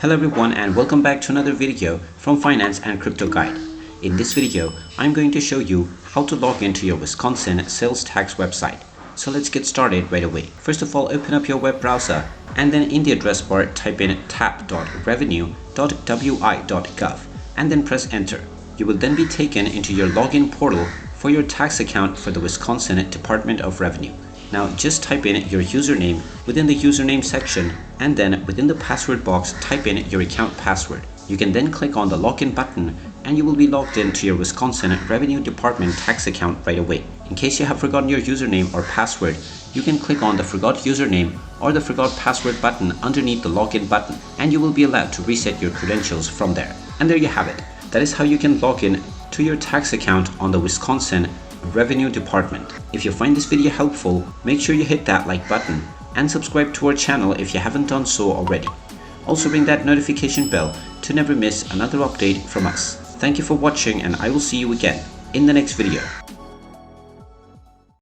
Hello everyone and welcome back to another video from Finance and Crypto Guide. In this video, I'm going to show you how to log into your Wisconsin sales tax website. So let's get started right away. First of all, open up your web browser and then in the address bar type in tap.revenue.wi.gov and then press enter. You will then be taken into your login portal for your tax account for the Wisconsin Department of Revenue. Now just type in your username within the username section and then within the password box type in your account password. You can then click on the login button and you will be logged into your Wisconsin Revenue Department tax account right away. In case you have forgotten your username or password, you can click on the forgot username or the forgot password button underneath the login button and you will be allowed to reset your credentials from there. And there you have it. That is how you can log in to your tax account on the Wisconsin Revenue Department. If you find this video helpful, make sure you hit that like button and subscribe to our channel if you haven't done so already. Also ring that notification bell to never miss another update from us. Thank you for watching and I will see you again in the next video.